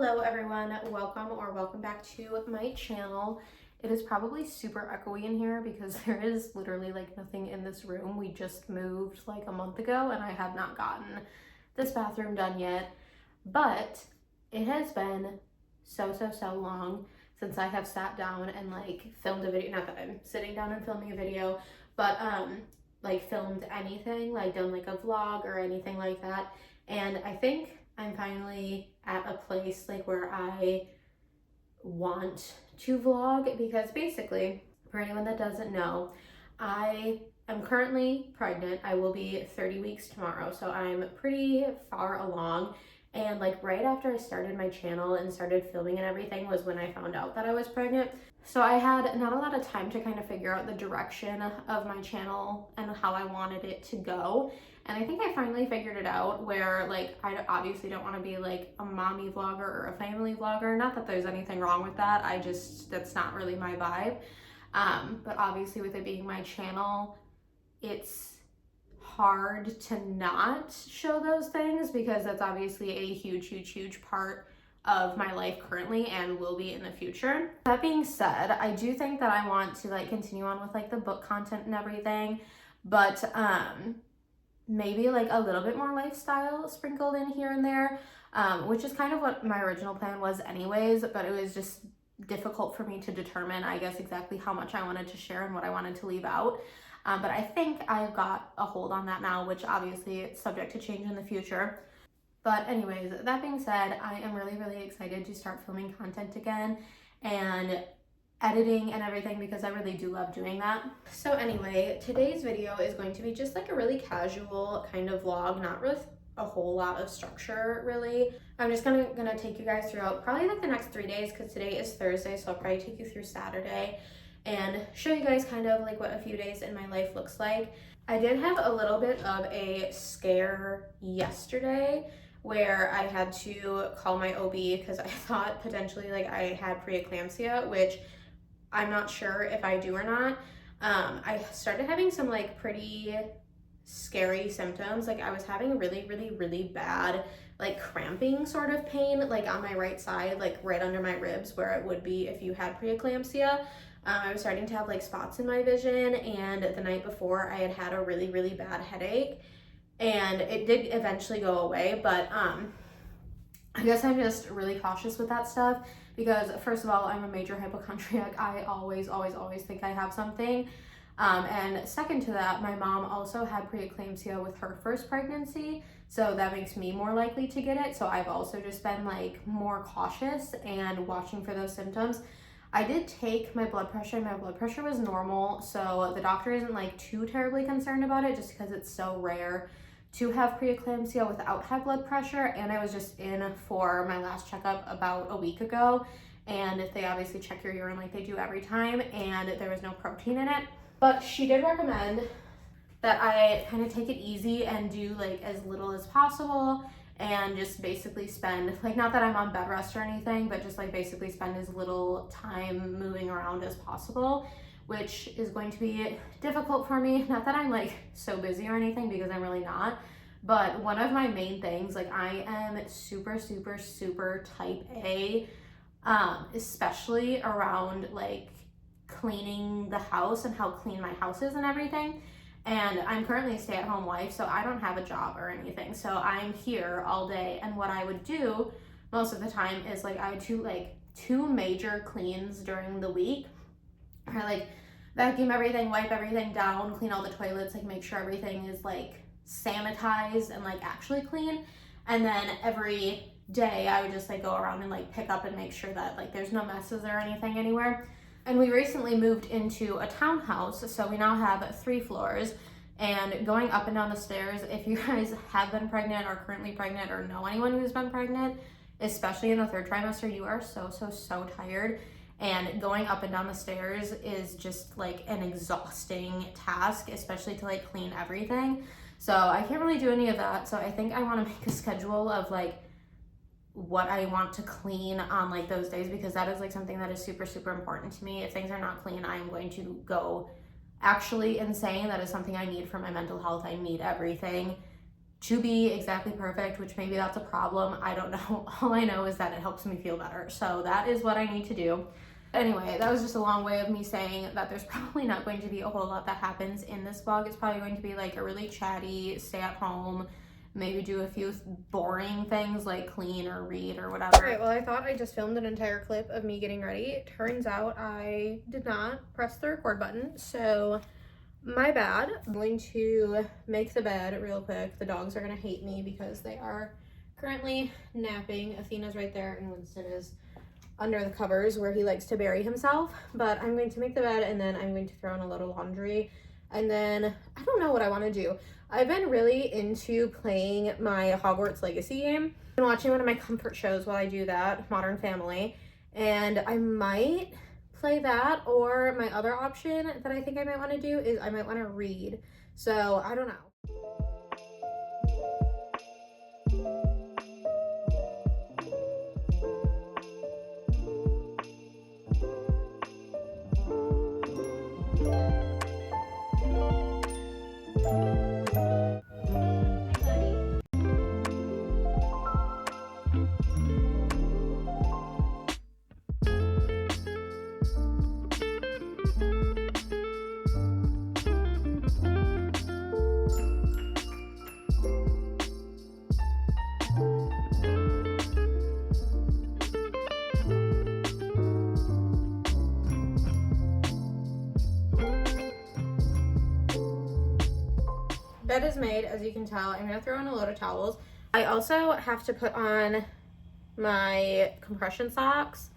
Hello everyone, welcome back to my channel. It is probably super echoey in here because there is literally like nothing in this room. We just moved like a month ago and I have not gotten this bathroom done yet, but it has been so long since I have sat down and like filmed a video. Not that I'm sitting down and filming a video, but like filmed anything, like done like a vlog or anything like that. And I think I'm finally at a place like where I want to vlog, because basically, for anyone that doesn't know, I am currently pregnant. I will be 30 weeks tomorrow, so I'm pretty far along. And like right after I started my channel and started filming and everything was when I found out that I was pregnant. So I had not a lot of time to kind of figure out the direction of my channel and how I wanted it to go. And I think I finally figured it out, where like I obviously don't want to be like a mommy vlogger or a family vlogger. Not that there's anything wrong with that. That's not really my vibe. But obviously with it being my channel, it's hard to not show those things, because that's obviously a huge part of my life currently and will be in the future. That being said, I do think that I want to like continue on with like the book content and everything, but maybe like a little bit more lifestyle sprinkled in here and there, which is kind of what my original plan was anyways, but it was just difficult for me to determine, I guess, exactly how much I wanted to share and what I wanted to leave out. But I think I've got a hold on that now, which obviously it's subject to change in the future. But anyways, that being said, I am really excited to start filming content again and editing and everything, because I really do love doing that. So anyway, today's video is going to be just like a really casual kind of vlog, not with a whole lot of structure really. I'm just gonna take you guys throughout probably like the next 3 days, because today is Thursday, so I'll probably take you through Saturday and show you guys kind of like what a few days in my life looks like. I did have a little bit of a scare yesterday where I had to call my OB because I thought potentially like I had preeclampsia, which I'm not sure if I do or not. I started having some like pretty scary symptoms. Like I was having really bad like cramping sort of pain, like on my right side, like right under my ribs where it would be if you had preeclampsia. I was starting to have like spots in my vision, and the night before I had a really bad headache, and it did eventually go away, but I guess I'm just really cautious with that stuff, because first of all, I'm a major hypochondriac. I always think I have something. And second to that, my mom also had preeclampsia with her first pregnancy, so that makes me more likely to get it. So I've also just been like more cautious and watching for those symptoms. I did take my blood pressure, and my blood pressure was normal, so the doctor isn't like too terribly concerned about it, just because it's so rare to have preeclampsia without high blood pressure. And I was just in for my last checkup about a week ago, and they obviously check your urine like they do every time, and there was no protein in it. But she did recommend that I kind of take it easy and do like as little as possible, and just basically spend, like, not that I'm on bed rest or anything, but just like basically spend as little time moving around as possible, which is going to be difficult for me. Not that I'm like so busy or anything, because I'm really not, but one of my main things, like I am super type A, especially around like cleaning the house and how clean my house is and everything. And I'm currently a stay-at-home wife, so I don't have a job or anything. So I'm here all day, and what I would do most of the time is like I would do like 2 major cleans during the week. I like vacuum everything, wipe everything down, clean all the toilets, like make sure everything is like sanitized and like actually clean. And then every day I would just like go around and like pick up and make sure that like there's no messes or anything anywhere. And we recently moved into a townhouse, so we now have 3 floors, and going up and down the stairs, if you guys have been pregnant or currently pregnant or know anyone who's been pregnant, especially in the 3rd trimester, you are so tired, and going up and down the stairs is just like an exhausting task, especially to like clean everything. So I can't really do any of that, so I think I want to make a schedule of like what I want to clean on like those days, because that is like something that is super important to me. If things are not clean, I am going to go actually insane. That is something I need for my mental health. I need everything to be exactly perfect, which maybe that's a problem. I don't know. All I know is that it helps me feel better. So that is what I need to do. Anyway, that was just a long way of me saying that there's probably not going to be a whole lot that happens in this vlog. It's probably going to be like a really chatty, stay at home, maybe do a few boring things like clean or read or whatever. All right, well, I thought I just filmed an entire clip of me getting ready. It turns out I did not press the record button, so my bad. I'm going to make the bed real quick. The dogs are gonna hate me because they are currently napping. Athena's right there and Winston is under the covers where he likes to bury himself. But I'm going to make the bed and then I'm going to throw in a little laundry. And then I don't know what I want to do. I've been really into playing my Hogwarts Legacy game. I've been watching one of my comfort shows while I do that, Modern Family. And I might play that, or my other option that I think I might want to do is I might want to read. So I don't know. Bed is made, as you can tell. I'm gonna throw in a load of towels. I also have to put on my compression socks,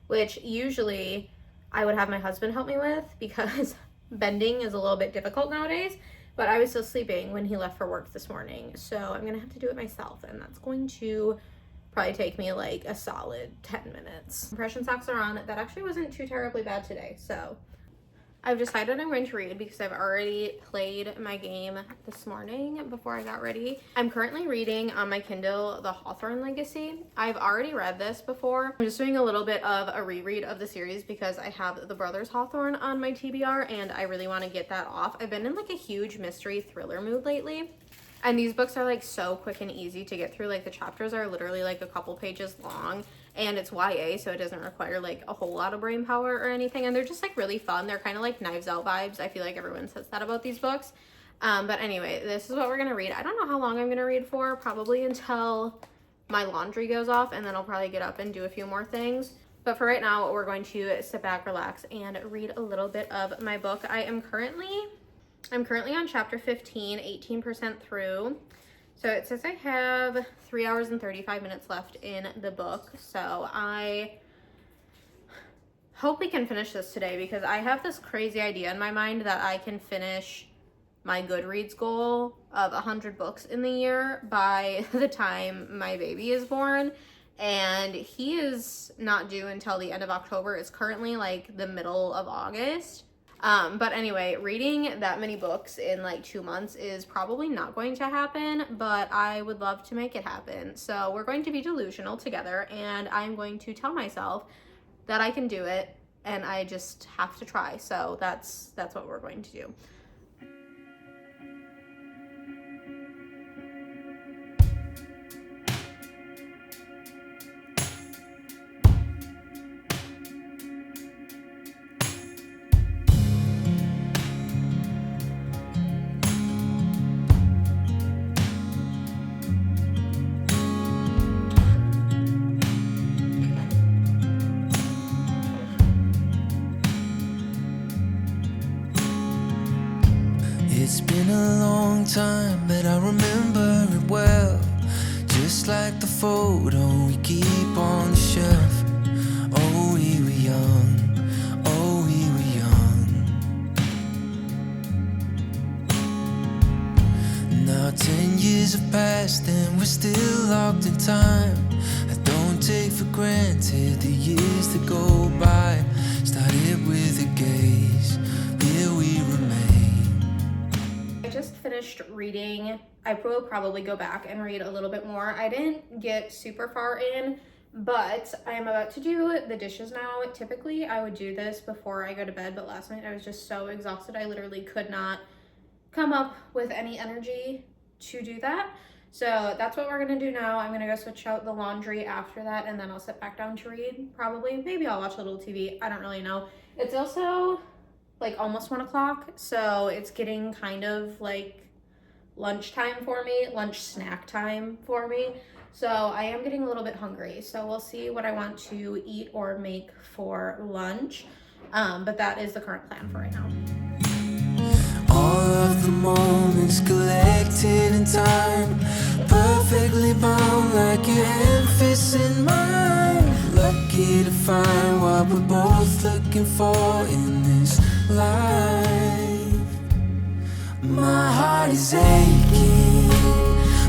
which usually I would have my husband help me with because bending is a little bit difficult nowadays, but I was still sleeping when he left for work this morning. So I'm gonna have to do it myself, and that's going to probably take me like a solid 10 minutes. Compression socks are on. That actually wasn't too terribly bad today, so I've decided I'm going to read because I've already played my game this morning before I got ready. I'm currently reading on my Kindle The Hawthorne Legacy. I've already read this before. I'm just doing a little bit of a reread of the series because I have The Brothers Hawthorne on my TBR and I really want to get that off. I've been in like a huge mystery thriller mood lately. And these books are like so quick and easy to get through. Like the chapters are literally like a couple pages long and it's YA, so it doesn't require like a whole lot of brain power or anything. And they're just like really fun. They're kind of like Knives Out vibes. I feel like everyone says that about these books. But anyway, this is what we're gonna read. I don't know how long I'm gonna read for, probably until my laundry goes off and then I'll probably get up and do a few more things. But for right now, we're going to sit back, relax, and read a little bit of my book. I'm currently on chapter 15, 18% through. So it says I have 3 hours and 35 minutes left in the book. So I hope we can finish this today because I have this crazy idea in my mind that I can finish my Goodreads goal of 100 books in the year by the time my baby is born. And he is not due until the end of October. It's currently like the middle of August. But anyway, reading that many books in like 2 months is probably not going to happen, but I would love to make it happen. So we're going to be delusional together and I'm going to tell myself that I can do it and I just have to try. So that's what we're going to do. It's been a long time, but I remember it well. Just like the photo we keep on the shelf. Oh, we were young, oh, we were young. Now 10 years have passed and we're still locked in time. I don't take for granted the years that go by. Started with a gaze, here we remain. Just finished reading. I will probably go back and read a little bit more. I didn't get super far in, but I am about to do the dishes now. Typically I would do this before I go to bed, but last night I was just so exhausted I literally could not come up with any energy to do that. So that's what we're gonna do now. I'm gonna go switch out the laundry after that, and then I'll sit back down to read, probably. Maybe I'll watch a little TV, I don't really know. It's also like almost 1 o'clock, so it's getting kind of like lunchtime for me, lunch snack time for me. So I am getting a little bit hungry, so we'll see what I want to eat or make for lunch. But that is the current plan for right now. All of the moments collected in time, perfectly bound like your hand fits in mine. Lucky to find what we're both looking for in this life. My heart is aching,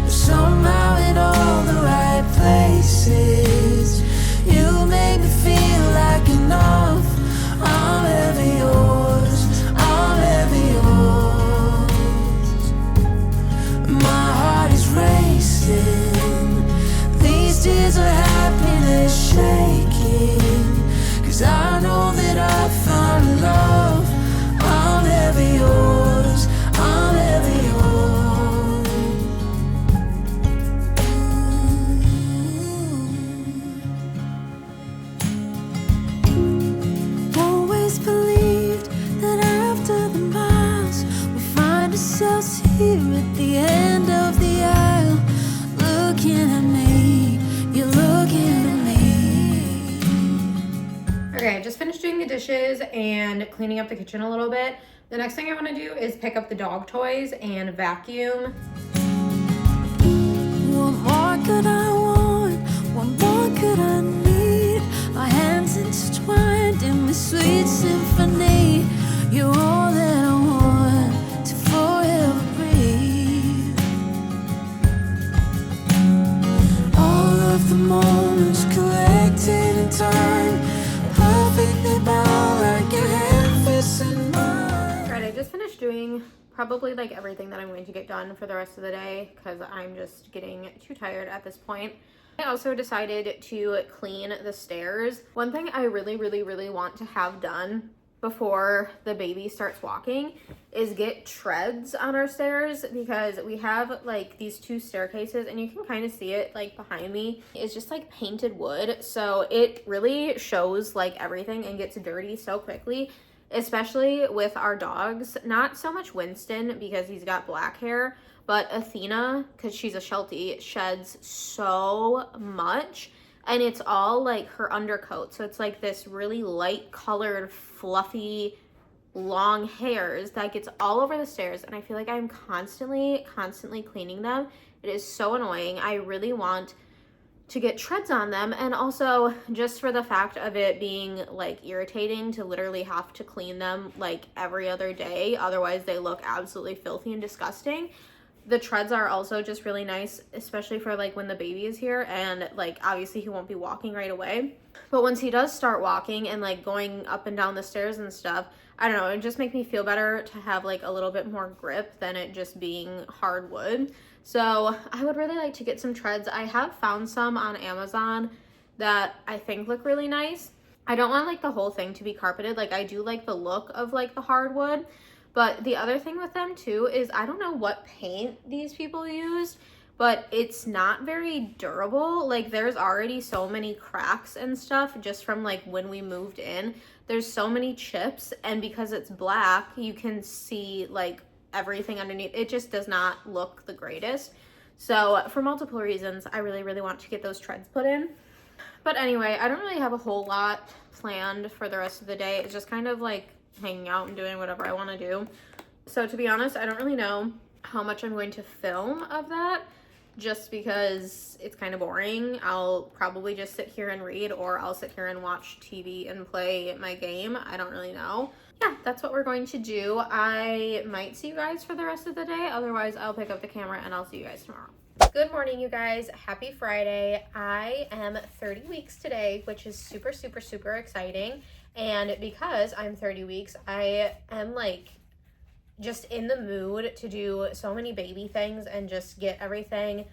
but somehow in all the right places. You make me feel like enough. I'm ever yours, I'm ever yours. My heart is racing, these tears of happiness shaking, 'cause I know that I found love. I'm ever yours, I'm ever yours. Always believed that after the miles we find ourselves here at the end of the aisle. Looking at me, you're looking at me. Okay, I just finished doing the dishes and cleaning up the kitchen a little bit. The next thing I want to do is pick up the dog toys and vacuum. What more could I want? What more could I need? Our hands intertwined in this sweet symphony. You're all that I want to forever breathe. All of the moments collected in time, perfectly bound like your hand fits in mine. Alright, I just finished doing probably like everything that I'm going to get done for the rest of the day because I'm just getting too tired at this point. I also decided to clean the stairs. One thing I really want to have done before the baby starts walking is get treads on our stairs, because we have like these two staircases and you can kind of see it like behind me. It's just like painted wood, so it really shows like everything and gets dirty so quickly, especially with our dogs. Not so much Winston because he's got black hair, but Athena, because she's a Sheltie, sheds so much, and it's all like her undercoat. So it's like this really light colored, fluffy, long hairs that gets all over the stairs, and I feel like I'm constantly cleaning them. It is so annoying. I really want to get treads on them, and also just for the fact of it being like irritating to literally have to clean them like every other day, otherwise they look absolutely filthy and disgusting. The treads are also just really nice, especially for like when the baby is here, and like obviously he won't be walking right away, but once he does start walking and like going up and down the stairs and stuff, I don't know, it just makes me feel better to have like a little bit more grip than it just being hardwood. So I would really like to get some treads. I have found some on Amazon that I think look really nice. I don't want like the whole thing to be carpeted. Like I do like the look of like the hardwood, but the other thing with them too is I don't know what paint these people used, but it's not very durable. Like there's already so many cracks and stuff just from like when we moved in. There's so many chips, and because it's black, you can see like everything underneath. It just does not look the greatest. So for multiple reasons, I really want to get those treads put in. But anyway, I don't really have a whole lot planned for the rest of the day. It's just kind of like hanging out and doing whatever I want to do. So to be honest, I don't really know how much I'm going to film of that, just because it's kind of boring. I'll probably just sit here and read, or I'll sit here and watch TV and play my game. I don't really know. Yeah, that's what we're going to do. I might see you guys for the rest of the day. Otherwise, I'll pick up the camera and I'll see you guys tomorrow. Good morning, you guys. Happy Friday. I am 30 weeks today, which is super exciting. And because I'm 30 weeks, I am like just in the mood to do so many baby things and just get everything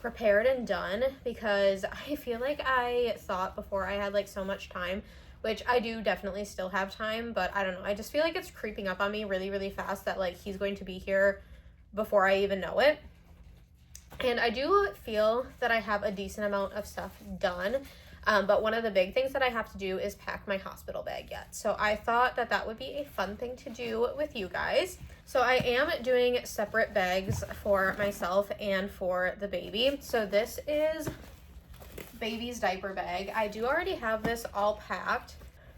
prepared and done, because I feel like I thought before I had like so much time, which I do definitely still have time, but I don't know. I just feel like it's creeping up on me really fast that like he's going to be here before I even know it. And I do feel that I have a decent amount of stuff done. But one of the big things that I have to do is pack my hospital bag yet. So I thought that that would be a fun thing to do with you guys. So I am doing separate bags for myself and for the baby. So this is baby's diaper bag. I do already have this all packed.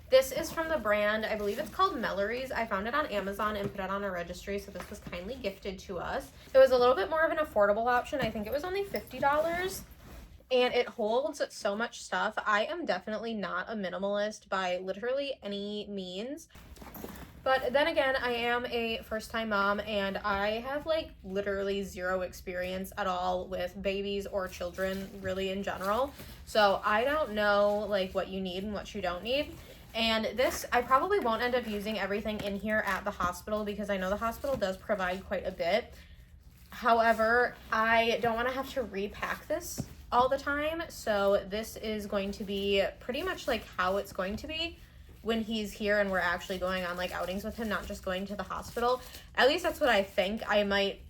This is from the brand, I believe it's called Mellory's. I found it on Amazon and put it on a registry, so this was kindly gifted to us. It was a little bit more of an affordable option. I think it was only $50. And it holds so much stuff. I am definitely not a minimalist by literally any means. But then again, I am a first-time mom, and I have like literally zero experience at all with babies or children really in general. So I don't know like what you need and what you don't need. And this, I probably won't end up using everything in here at the hospital because I know the hospital does provide quite a bit. However, I don't want to have to repack this all the time. So this is going to be pretty much like how it's going to be when he's here and we're actually going on like outings with him, not just going to the hospital. At least that's what I think. I might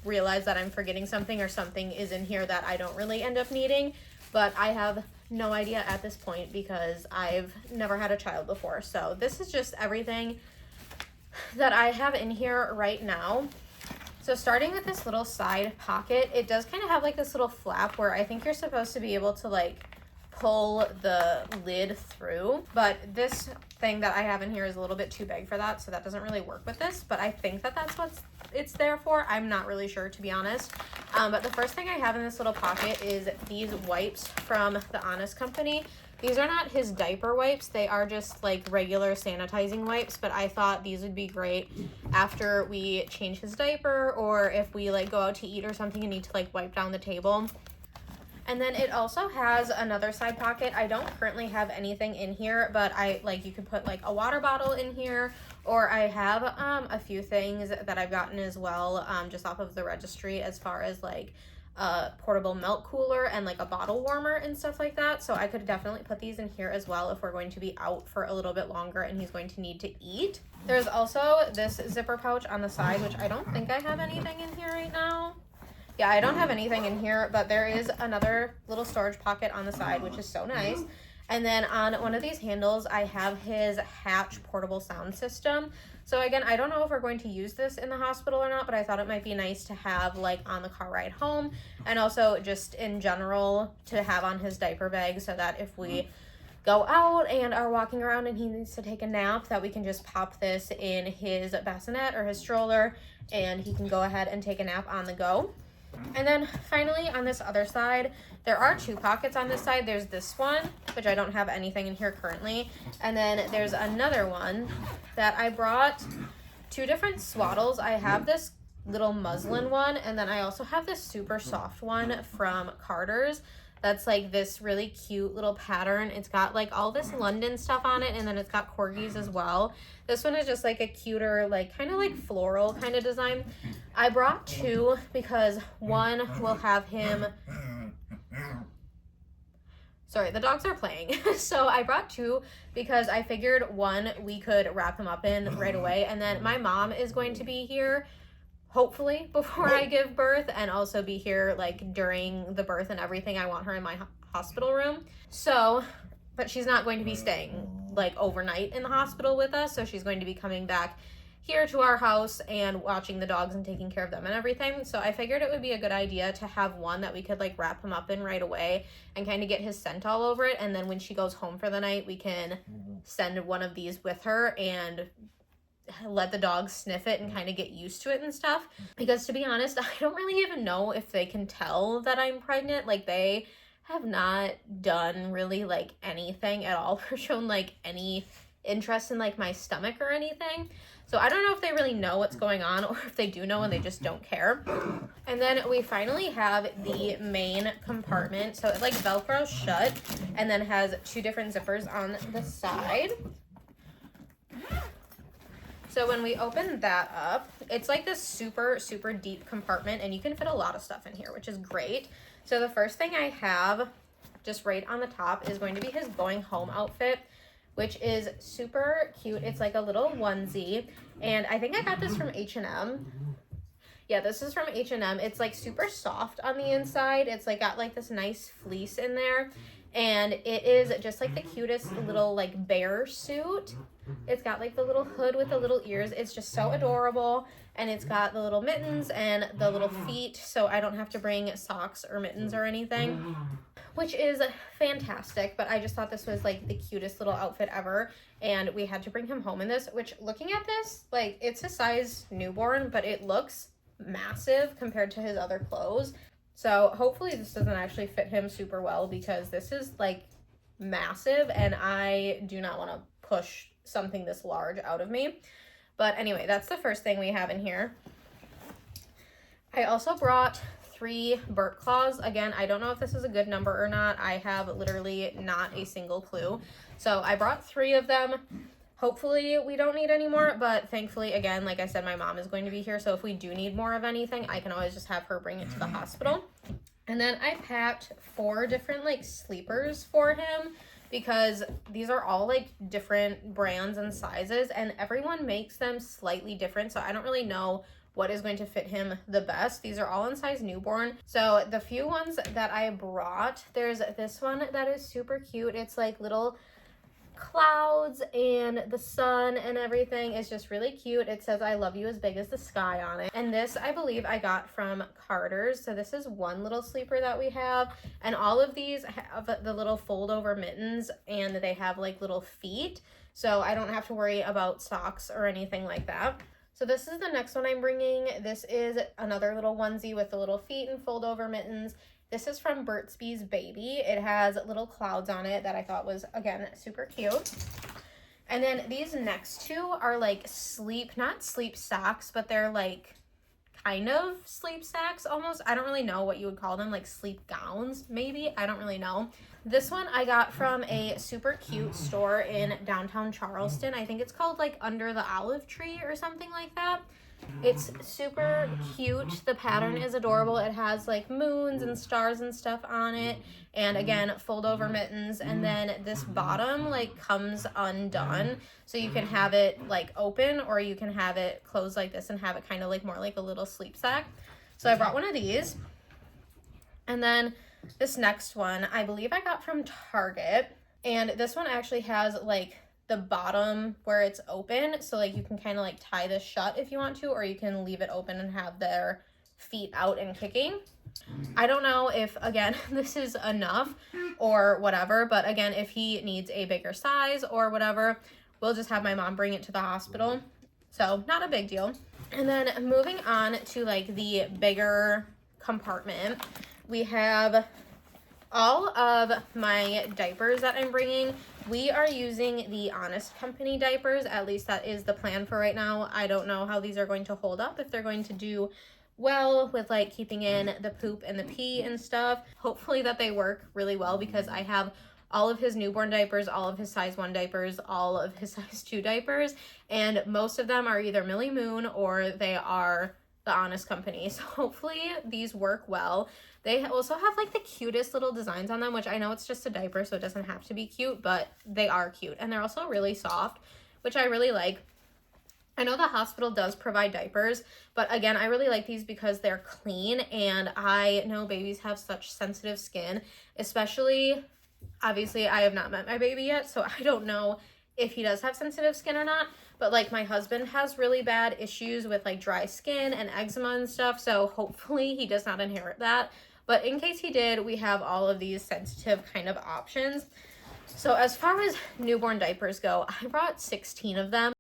realize that I'm forgetting something or something is in here that I don't really end up needing, but I have no idea at this point because I've never had a child before. So this is just everything that I have in here right now. So starting with this little side pocket, it does kind of have like this little flap where I think you're supposed to be able to like pull the lid through, but this thing that I have in here is a little bit too big for that, so that doesn't really work with this, but I think that that's what it's there for. I'm not really sure, to be honest. But the first thing I have in this little pocket is these wipes from the Honest Company. These are not his diaper wipes. They are just like regular sanitizing wipes, but I thought these would be great after we change his diaper or if we like go out to eat or something and need to like wipe down the table. And then it also has another side pocket. I don't currently have anything in here, but you could put like a water bottle in here, or I have a few things that I've gotten as well just off of the registry as far as like a portable milk cooler and like a bottle warmer and stuff like that. So I could definitely put these in here as well if we're going to be out for a little bit longer and he's going to need to eat. There's also this zipper pouch on the side, which I don't think I have anything in here right now. Yeah, I don't have anything in here, but there is another little storage pocket on the side, which is so nice. And then on one of these handles, I have his Hatch portable sound system. So again, I don't know if we're going to use this in the hospital or not, but I thought it might be nice to have like on the car ride home, and also just in general to have on his diaper bag so that if we go out and are walking around and he needs to take a nap, that we can just pop this in his bassinet or his stroller and he can go ahead and take a nap on the go. And then finally on this other side, there are two pockets on this side. There's this one, which I don't have anything in here currently. And then there's another one that I brought two different swaddles. I have this little muslin one, and then I also have this super soft one from Carter's. That's like this really cute little pattern. It's got like all this London stuff on it, and then it's got corgis as well. This one is just like a cuter, like kind of like floral kind of design. I brought two because one will have him... Sorry, the dogs are playing. So I brought two because I figured one we could wrap him up in right away, and then my mom is going to be here hopefully before I give birth, and also be here like during the birth and everything. I want her in my hospital room. So, but she's not going to be staying like overnight in the hospital with us. So she's going to be coming back here to our house and watching the dogs and taking care of them and everything. So I figured it would be a good idea to have one that we could like wrap him up in right away and kind of get his scent all over it. And then when she goes home for the night, we can send one of these with her and let the dogs sniff it and kind of get used to it and stuff. Because to be honest, I don't really even know if they can tell that I'm pregnant. Like, they have not done really like anything at all or shown like any interest in like my stomach or anything. So I don't know if they really know what's going on, or if they do know and they just don't care. And then we finally have the main compartment. So it like Velcros shut and then has two different zippers on the side. So when we open that up, it's like this super, super deep compartment, and you can fit a lot of stuff in here, which is great. So the first thing I have just right on the top is going to be his going home outfit, which is super cute. It's like a little onesie, and I think I got this from H&M. Yeah, this is from H&M. It's like super soft on the inside. It's like got like this nice fleece in there. And it is just like the cutest little like bear suit. It's got like the little hood with the little ears. It's just so adorable. And it's got the little mittens and the little feet, so I don't have to bring socks or mittens or anything, which is fantastic. But I just thought this was like the cutest little outfit ever, and we had to bring him home in this, which looking at this, like it's a size newborn, but it looks massive compared to his other clothes. So hopefully this doesn't actually fit him super well, because this is like massive and I do not want to push something this large out of me. But anyway, that's the first thing we have in here. I also brought 3 burp claws. Again, I don't know if this is a good number or not. I have literally not a single clue. So I brought 3 of them. Hopefully we don't need any more, but thankfully, again, like I said, my mom is going to be here. So if we do need more of anything, I can always just have her bring it to the hospital. And then I packed 4 different like sleepers for him, because these are all like different brands and sizes, and everyone makes them slightly different. So I don't really know what is going to fit him the best. These are all in size newborn. So the few ones that I brought, there's this one that is super cute. It's like little clouds and the sun and everything. Is just really cute. It says "I love you as big as the sky" on it. And this I believe I got from Carter's. So this is one little sleeper that we have, and all of these have the little fold over mittens, and they have like little feet, so I don't have to worry about socks or anything like that. So this is the next one I'm bringing. This is another little onesie with the little feet and fold over mittens. This is from Burt's Bees Baby. It has little clouds on it that I thought was, again, super cute. And then these next 2 are like not sleep sacks, but they're like kind of sleep sacks almost. I don't really know what you would call them, like sleep gowns maybe. I don't really know. This one I got from a super cute store in downtown Charleston. I think it's called like Under the Olive Tree or something like that. It's super cute. The pattern is adorable. It has like moons and stars and stuff on it, and again, fold over mittens. And then this bottom like comes undone, so you can have it like open, or you can have it closed like this and have it kind of like more like a little sleep sack. So I brought one of these. And then this next one I believe I got from Target, and this one actually has like the bottom where it's open, so like you can kind of like tie this shut if you want to, or you can leave it open and have their feet out and kicking. I don't know if, again, this is enough or whatever, but again, if he needs a bigger size or whatever, we'll just have my mom bring it to the hospital. So not a big deal. And then moving on to like the bigger compartment, we have all of my diapers that I'm bringing. We are using the Honest Company diapers. At least that is the plan for right now. I don't know how these are going to hold up, if they're going to do well with like keeping in the poop and the pee and stuff. Hopefully that they work really well, because I have all of his newborn diapers, all of his size 1 diapers, all of his size 2 diapers, and most of them are either Millie Moon or they are the Honest Company. So hopefully these work well. They also have like the cutest little designs on them, which I know it's just a diaper, so it doesn't have to be cute, but they are cute. And they're also really soft, which I really like. I know the hospital does provide diapers, but again, I really like these because they're clean, and I know babies have such sensitive skin, especially, obviously I have not met my baby yet, so I don't know if he does have sensitive skin or not, but like my husband has really bad issues with like dry skin and eczema and stuff, so hopefully he does not inherit that. But in case he did, we have all of these sensitive kind of options. So as far as newborn diapers go, I brought 16 of them.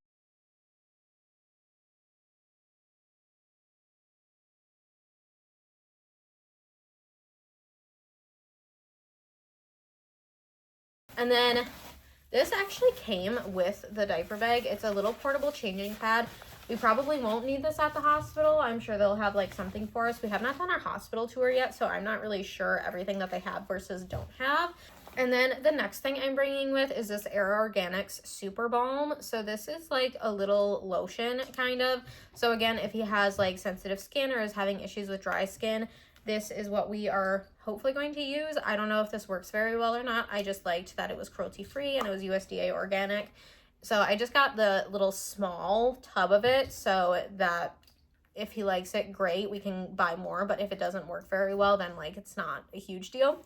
And then this actually came with the diaper bag. It's a little portable changing pad. We probably won't need this at the hospital. I'm sure they'll have like something for us. We have not done our hospital tour yet, so I'm not really sure everything that they have versus don't have. And then the next thing I'm bringing with is this Air Organics Super Balm. So this is like a little lotion kind of. So again, if he has like sensitive skin or is having issues with dry skin, this is what we are hopefully going to use. I don't know if this works very well or not. I just liked that it was cruelty free and it was USDA organic. So I just got the little small tub of it so that if he likes it, great, we can buy more, but if it doesn't work very well, then like it's not a huge deal.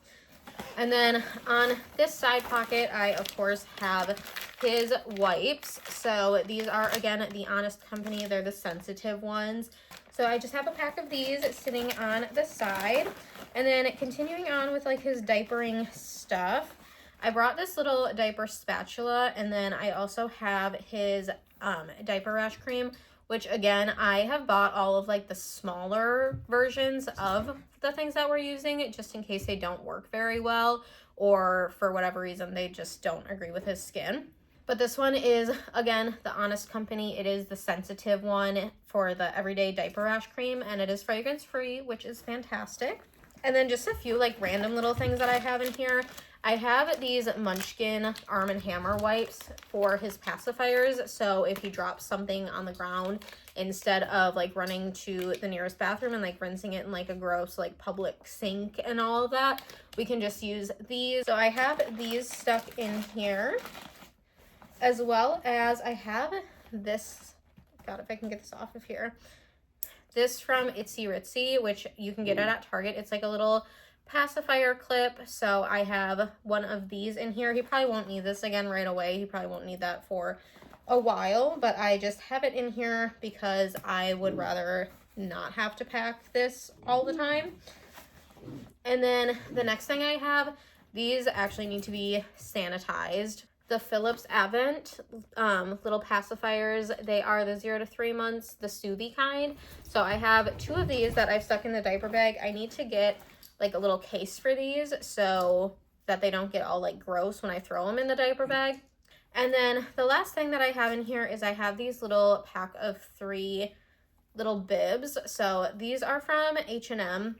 And then on this side pocket, I of course have his wipes. So these are, again, the Honest Company. They're the sensitive ones. So I just have a pack of these sitting on the side. And then continuing on with like his diapering stuff, I brought this little diaper spatula, and then I also have his diaper rash cream, which again, I have bought all of like the smaller versions of the things that we're using just in case they don't work very well, or for whatever reason they just don't agree with his skin. But this one is, again, the Honest Company. It is the sensitive one for the everyday diaper rash cream, and it is fragrance free, which is fantastic. And then just a few like random little things that I have in here. I have these Munchkin Arm & Hammer wipes for his pacifiers. So if he drops something on the ground, instead of like running to the nearest bathroom and like rinsing it in like a gross like public sink and all of that, we can just use these. So I have these stuck in here, as well as I have this, God, if I can get this off of here, this from Itsy Ritsy, which you can get it at Target. It's like a little pacifier clip. So I have one of these in here. He probably won't need this again right away. He probably won't need that for a while, but I just have it in here because I would rather not have to pack this all the time. And then the next thing I have, these actually need to be sanitized. The Philips Avent little pacifiers, they are the 0 to 3 months, the Soothy kind. So I have 2 of these that I've stuck in the diaper bag. I need to get like a little case for these so that they don't get all like gross when I throw them in the diaper bag. And then the last thing that I have in here is I have these little pack of 3 little bibs. So these are from H&M.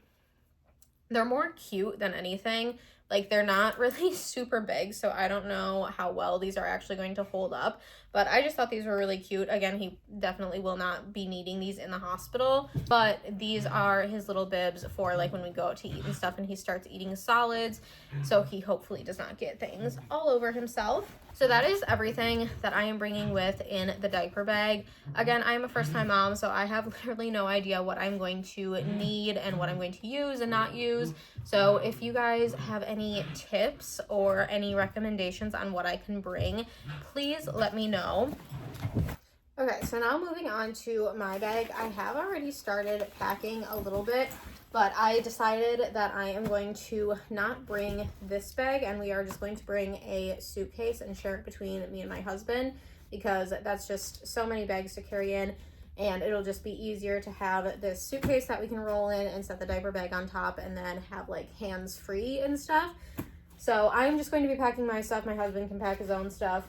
They're more cute than anything. Like, they're not really super big, so I don't know how well these are actually going to hold up. But I just thought these were really cute. Again, he definitely will not be needing these in the hospital. But these are his little bibs for, like, when we go out to eat and stuff and he starts eating solids. So he hopefully does not get things all over himself. So that is everything that I am bringing with in the diaper bag. Again, I'm a first-time mom, so I have literally no idea what I'm going to need and what I'm going to use and not use. So if you guys have any tips or any recommendations on what I can bring, please let me know. Okay, so now moving on to my bag. I have already started packing a little bit, but I decided that I am going to not bring this bag, and we are just going to bring a suitcase and share it between me and my husband, because that's just so many bags to carry in, and it'll just be easier to have this suitcase that we can roll in and set the diaper bag on top and then have like hands free and stuff. So I'm just going to be packing my stuff. My husband can pack his own stuff.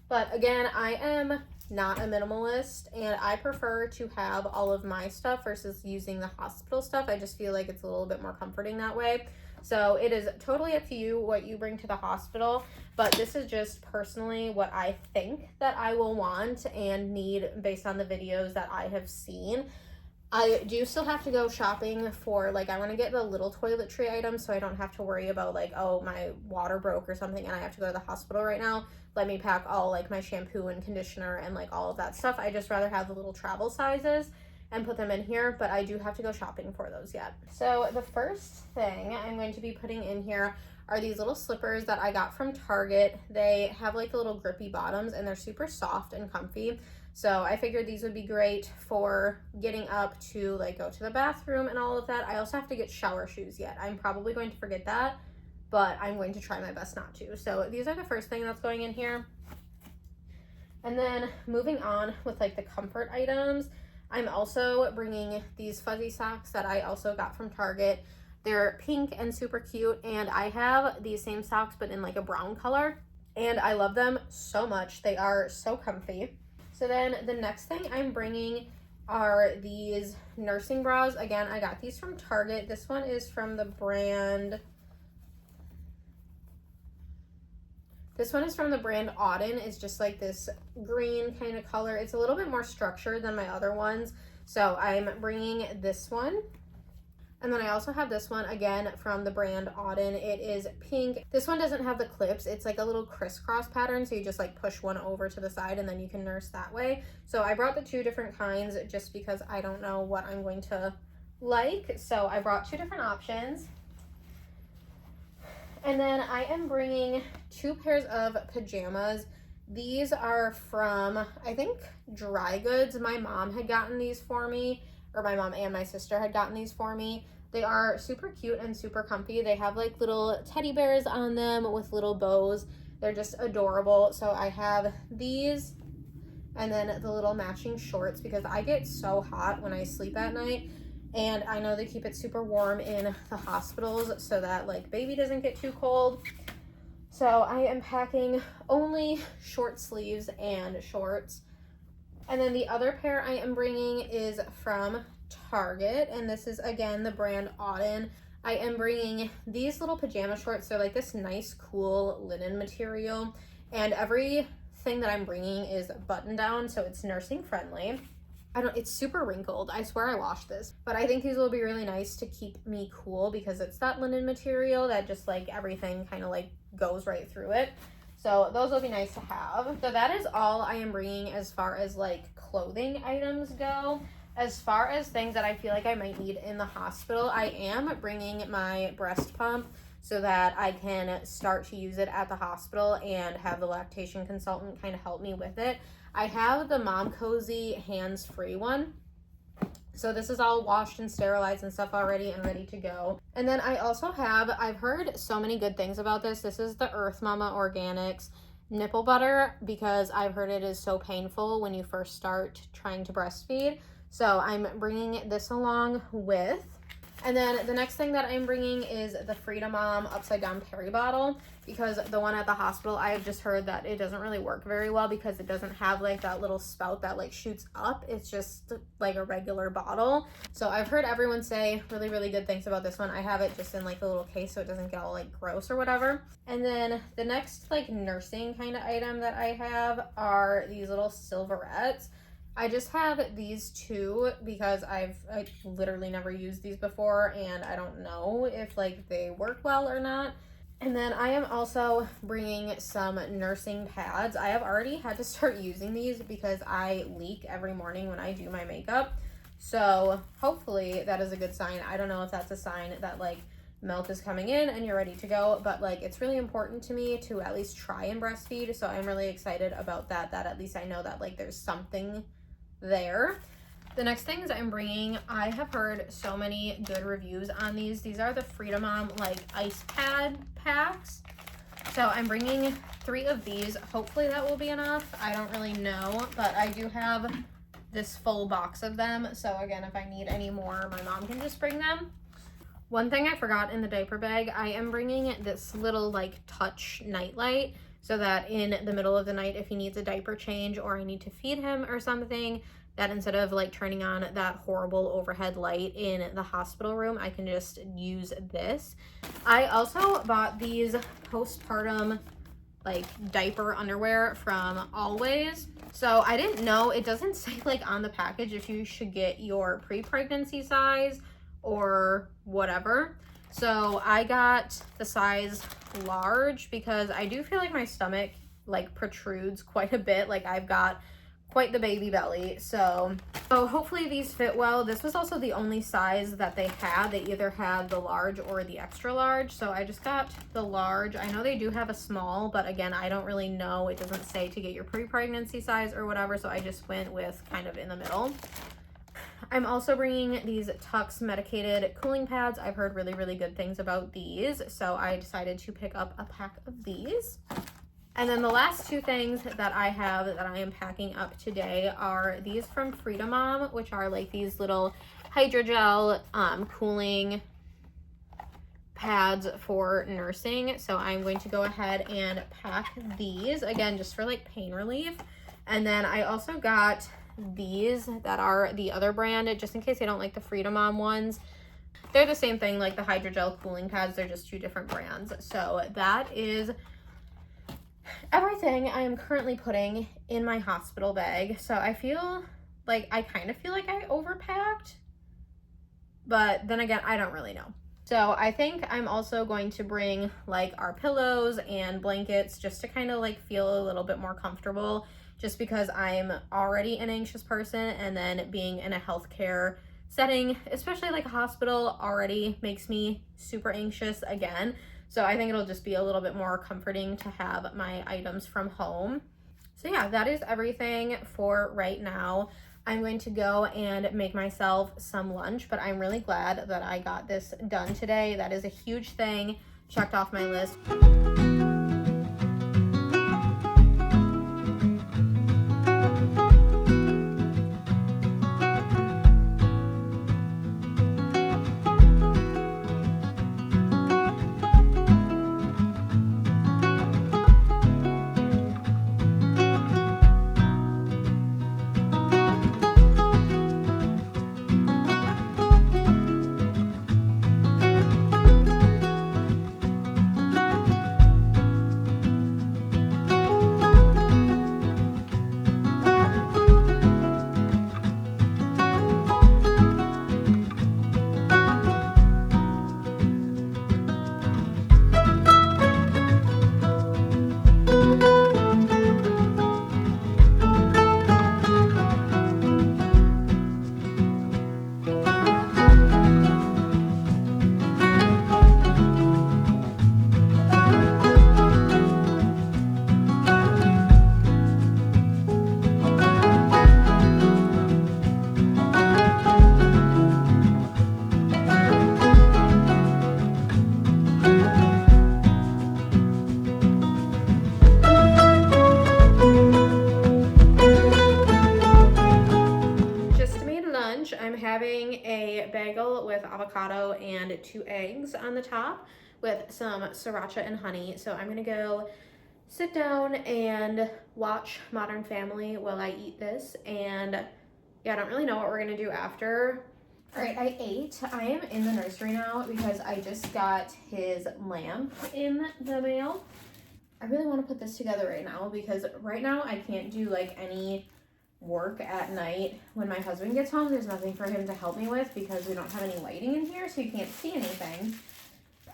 But again, I am not a minimalist, and I prefer to have all of my stuff versus using the hospital stuff. I just feel like it's a little bit more comforting that way. So it is totally up to you what you bring to the hospital, but this is just personally what I think that I will want and need based on the videos that I have seen. I do still have to go shopping for, like, I want to get the little toiletry items so I don't have to worry about, like, oh, my water broke or something and I have to go to the hospital right now. Let me pack all, like, my shampoo and conditioner and, like, all of that stuff. I just rather have the little travel sizes and put them in here, but I do have to go shopping for those yet. So the first thing I'm going to be putting in here are these little slippers that I got from Target. They have, like, the little grippy bottoms, and they're super soft and comfy. So I figured these would be great for getting up to, like, go to the bathroom and all of that. I also have to get shower shoes yet. I'm probably going to forget that, but I'm going to try my best not to. So these are the first thing that's going in here. And then moving on with, like, the comfort items, I'm also bringing these fuzzy socks that I also got from Target. They're pink and super cute, and I have these same socks but in, like, a brown color, and I love them so much. They are so comfy. So then the next thing I'm bringing are these nursing bras. Again, I got these from Target. This one is from the brand... This one is from the brand Auden. It's just like this green kind of color. It's a little bit more structured than my other ones. So I'm bringing this one. And then I also have this one, again, from the brand Auden. It is pink. This one doesn't have the clips. It's like a little crisscross pattern, so you just like push one over to the side and then you can nurse that way. So I brought the two different kinds just because I don't know what I'm going to like. So I brought two different options. And then I am bringing two pairs of pajamas. These are from, I think, Dry Goods. My mom had gotten these for me, or my mom and my sister had gotten these for me. They are super cute and super comfy. They have like little teddy bears on them with little bows. They're just adorable. So I have these and then the little matching shorts because I get so hot when I sleep at night. And I know they keep it super warm in the hospitals so that like baby doesn't get too cold. So I am packing only short sleeves and shorts. And then the other pair I am bringing is from Target, and this is again the brand Auden. I am bringing these little pajama shorts. They're like this nice cool linen material, and everything that I'm bringing is button down, so it's nursing friendly. It's super wrinkled. I swear I washed this, but I think these will be really nice to keep me cool because it's that linen material that just like everything kind of like goes right through it. So those will be nice to have. So that is all I am bringing as far as like clothing items go. As far as things that I feel like I might need in the hospital, I am bringing my breast pump so that I can start to use it at the hospital and have the lactation consultant kind of help me with it. I have the Mom Cozy hands-free one. So this is all washed and sterilized and stuff already and ready to go. And then I also have, I've heard so many good things about this. This is the Earth Mama Organics nipple butter because I've heard it is so painful when you first start trying to breastfeed. So I'm bringing this along with. And then the next thing that I'm bringing is the Frida Mom upside down peri bottle because the one at the hospital, I have just heard that it doesn't really work very well because it doesn't have like that little spout that like shoots up. It's just like a regular bottle. So I've heard everyone say really, really good things about this one. I have it just in like a little case so it doesn't get all like gross or whatever. And then the next like nursing kind of item that I have are these little silverettes. I just have these two because I literally never used these before and I don't know if like they work well or not. And then I am also bringing some nursing pads. I have already had to start using these because I leak every morning when I do my makeup. So hopefully that is a good sign. I don't know if that's a sign that like milk is coming in and you're ready to go, but like it's really important to me to at least try and breastfeed. So I'm really excited about that at least I know that like there's something there. The next things I'm bringing, I have heard so many good reviews on these. These are the Frida Mom like ice pad packs. So I'm bringing 3 of these. Hopefully that will be enough. I don't really know, but I do have this full box of them. So again, if I need any more, my mom can just bring them. One thing I forgot in the diaper bag, I am bringing this little like touch nightlight so that in the middle of the night, if he needs a diaper change or I need to feed him or something, that instead of like turning on that horrible overhead light in the hospital room, I can just use this. I also bought these postpartum like diaper underwear from Always. So I didn't know, it doesn't say like on the package if you should get your pre-pregnancy size or whatever. So I got the size large because I do feel like my stomach like protrudes quite a bit. Like I've got quite the baby belly. So hopefully these fit well. This was also the only size that they had. They either had the large or the extra large. So I just got the large. I know they do have a small, but again, I don't really know. It doesn't say to get your pre-pregnancy size or whatever. So I just went with kind of in the middle. I'm also bringing these Tux medicated cooling pads. I've heard really, really good things about these, so I decided to pick up a pack of these. And then the last 2 things that I have that I am packing up today are these from Frida Mom, which are like these little hydrogel cooling pads for nursing. So I'm going to go ahead and pack these, again, just for like pain relief. And then I also got these that are the other brand, just in case I don't like the Frida Mom ones. They're the same thing, like the hydrogel cooling pads, they're just 2 different brands. So that is everything I am currently putting in my hospital bag. So I feel like I kind of feel like I overpacked, but then again, I don't really know. So I think I'm also going to bring like our pillows and blankets just to kind of like feel a little bit more comfortable, just because I'm already an anxious person, and then being in a healthcare setting, especially like a hospital, already makes me super anxious again. So I think it'll just be a little bit more comforting to have my items from home. So yeah, that is everything for right now. I'm going to go and make myself some lunch, but I'm really glad that I got this done today. That is a huge thing checked off my list. I'm having a bagel with avocado and 2 eggs on the top with some sriracha and honey. So I'm gonna go sit down and watch Modern Family while I eat this. And yeah, I don't really know what we're gonna do after. All right, I ate. I am in the nursery now because I just got his lamp in the mail. I really want to put this together right now because right now I can't do like any work at night. When my husband gets home, there's nothing for him to help me with because we don't have any lighting in here, so you can't see anything.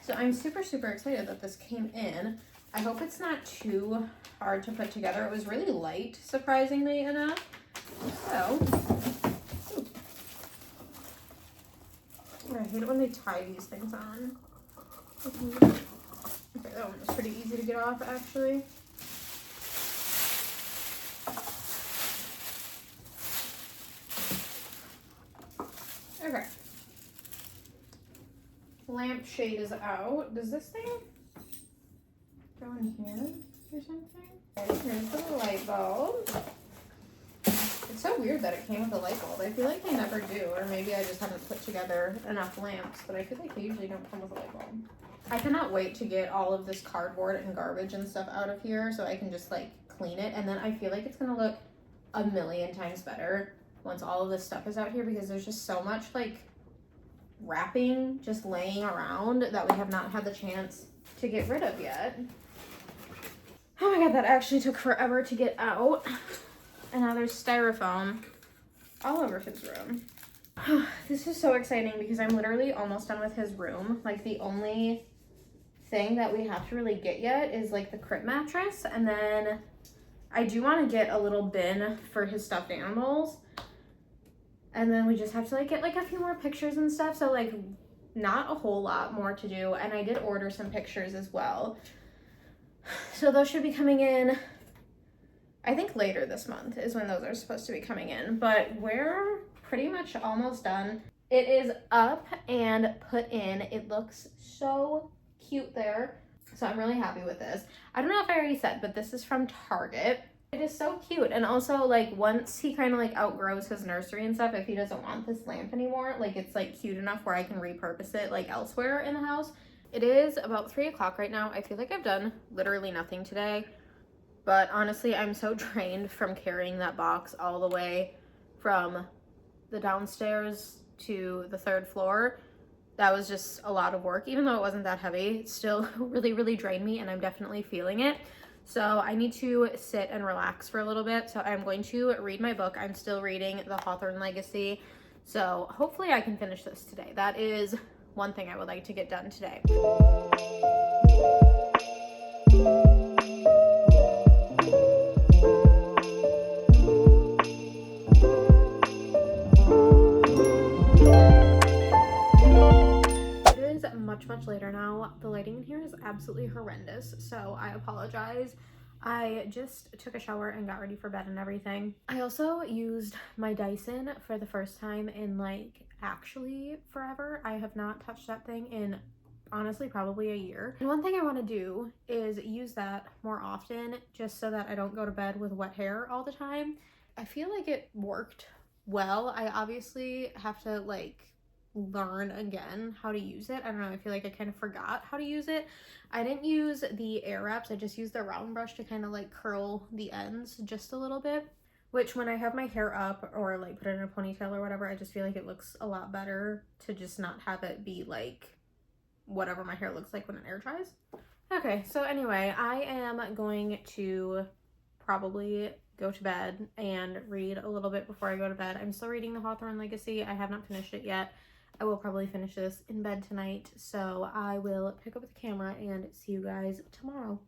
So I'm super excited that this came in. I hope it's not too hard to put together. It was really light, surprisingly enough. So, I hate it when they tie these things on. Okay, that one was pretty easy to get off, actually. Okay. Lampshade is out. Does this thing go in here or something? Okay, here's the light bulb. It's so weird that it came with a light bulb. I feel like they never do, or maybe I just haven't put together enough lamps, but I feel like they usually don't come with a light bulb. I cannot wait to get all of this cardboard and garbage and stuff out of here so I can just like clean it, and then I feel like it's gonna look a million times better once all of this stuff is out here, because there's just so much like wrapping just laying around that we have not had the chance to get rid of yet. Oh my god, that actually took forever to get out. And now there's styrofoam all over his room. This is so exciting because I'm literally almost done with his room. Like the only thing that we have to really get yet is like the crib mattress, and then I do want to get a little bin for his stuffed animals. And then we just have to like get like a few more pictures and stuff. So like not a whole lot more to do. And I did order some pictures as well. So those should be coming in, I think later this month is when those are supposed to be coming in. But we're pretty much almost done. It is up and put in. It looks so cute there. So I'm really happy with this. I don't know if I already said, but this is from Target. It is so cute. And also like once he kind of like outgrows his nursery and stuff, if he doesn't want this lamp anymore, like it's like cute enough where I can repurpose it like elsewhere in the house. It is about 3 o'clock right now. I feel like I've done literally nothing today, but honestly, I'm so drained from carrying that box all the way from the downstairs to the 3rd floor. That was just a lot of work. Even though it wasn't that heavy, it still really drained me, and I'm definitely feeling it. So I need to sit and relax for a little bit. So I'm going to read my book. I'm still reading The Hawthorne Legacy. So hopefully I can finish this today. That is one thing I would like to get done today. Much later now. The lighting in here is absolutely horrendous, so I apologize. I just took a shower and got ready for bed and everything. I also used my Dyson for the first time in like actually forever. I have not touched that thing in honestly probably a year. And one thing I want to do is use that more often, just so that I don't go to bed with wet hair all the time. I feel like it worked well. I obviously have to like learn again how to use it. I don't know, I feel like I kind of forgot how to use it. I didn't use the air wraps, I just used the round brush to kind of like curl the ends just a little bit, which when I have my hair up or like put it in a ponytail or whatever, I just feel like it looks a lot better to just not have it be like whatever my hair looks like when it air dries. Okay, so anyway, I am going to probably go to bed and read a little bit before I go to bed. I'm still reading The Hawthorne Legacy. I have not finished it yet. I will probably finish this in bed tonight, so I will pick up the camera and see you guys tomorrow.